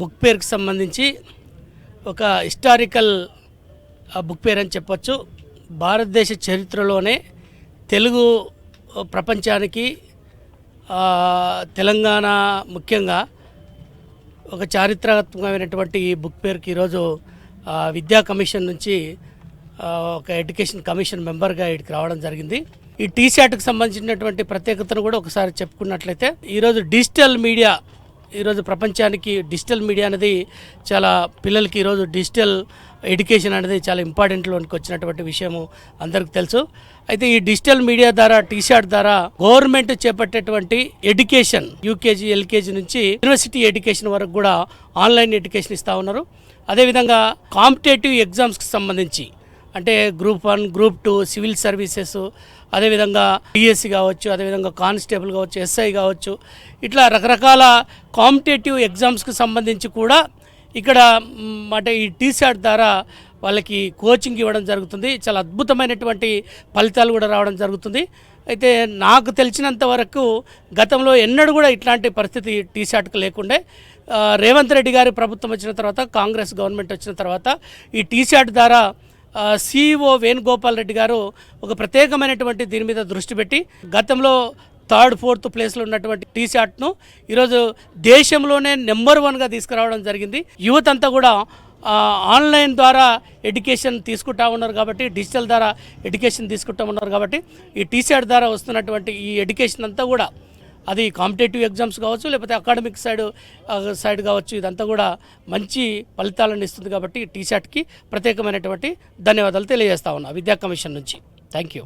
Book పేర్కి సంబంధించి ఒక historical book పేర్ అని చెప్పొచ్చు. భారతదేశ చరిత్రలోనే తెలుగు ప్రపంచానికి తెలంగాణ ముఖ్యంగా ఒక చారిత్రాత్మకమైనటువంటి ఈ బుక్ పేరుకి ఈరోజు విద్యా కమిషన్ నుంచి ఒక ఎడ్యుకేషన్ కమిషన్ మెంబర్గా ఇక్కడికి రావడం జరిగింది. ఈ టీశాట్కి సంబంధించినటువంటి ప్రత్యేకతను కూడా ఒకసారి చెప్పుకున్నట్లయితే ఈరోజు డిజిటల్ మీడియా, ఈరోజు ప్రపంచానికి డిజిటల్ మీడియా అనేది చాలా పిల్లలకి ఈరోజు డిజిటల్ ఎడ్యుకేషన్ అనేది చాలా ఇంపార్టెంట్లోనికి వచ్చినటువంటి విషయము అందరికీ తెలుసు. అయితే ఈ డిజిటల్ మీడియా ద్వారా టీశాట్ ద్వారా గవర్నమెంట్ చేపట్టేటువంటి ఎడ్యుకేషన్ యూకేజీ ఎల్కేజీ నుంచి యూనివర్సిటీ ఎడ్యుకేషన్ వరకు కూడా ఆన్లైన్ ఎడ్యుకేషన్ ఇస్తూ ఉన్నారు. అదేవిధంగా కాంపిటేటివ్ ఎగ్జామ్స్కి సంబంధించి అంటే గ్రూప్ 1, గ్రూప్ 2, సివిల్ సర్వీసెస్, అదేవిధంగా డిఎస్సి కావచ్చు, అదేవిధంగా కానిస్టేబుల్ కావచ్చు, ఎస్ఐ కావచ్చు, ఇట్లా రకరకాల కాంపిటేటివ్ ఎగ్జామ్స్కి సంబంధించి కూడా ఇక్కడ అంటే ఈ టీశాట్ ద్వారా వాళ్ళకి కోచింగ్ ఇవ్వడం జరుగుతుంది. చాలా అద్భుతమైనటువంటి ఫలితాలు కూడా రావడం జరుగుతుంది. అయితే నాకు తెలిసినంత వరకు గతంలో ఎన్నడూ కూడా ఇట్లాంటి పరిస్థితి టీశాట్కి లేకుండే. రేవంత్ రెడ్డి గారి ప్రభుత్వం వచ్చిన తర్వాత, కాంగ్రెస్ గవర్నమెంట్ వచ్చిన తర్వాత ఈ టీశాట్ ద్వారా CEO వేణుగోపాల్ రెడ్డి గారు ఒక ప్రత్యేకమైనటువంటి దీని మీద దృష్టి పెట్టి గతంలో 3rd, 4th ప్లేస్లో ఉన్నటువంటి టీశాట్ను ఈరోజు దేశంలోనే నెంబర్ 1గా తీసుకురావడం జరిగింది. యువత అంతా కూడా ఆన్లైన్ ద్వారా ఎడ్యుకేషన్ తీసుకుంటా ఉన్నారు కాబట్టి, డిజిటల్ ద్వారా ఎడ్యుకేషన్ తీసుకుంటా ఉన్నారు కాబట్టి ఈ టీశాట్ ద్వారా వస్తున్నటువంటి ఈ ఎడ్యుకేషన్ అంతా కూడా అది కాంపిటేటివ్ ఎగ్జామ్స్ కావచ్చు, లేకపోతే అకాడమిక్ సైడ్ కావచ్చు, ఇదంతా కూడా మంచి ఫలితాలను ఇస్తుంది. కాబట్టి టీశాట్కి ప్రత్యేకమైనటువంటి ధన్యవాదాలు తెలియజేస్తా ఉన్నా విద్యా కమిషన్ నుంచి. Thank you.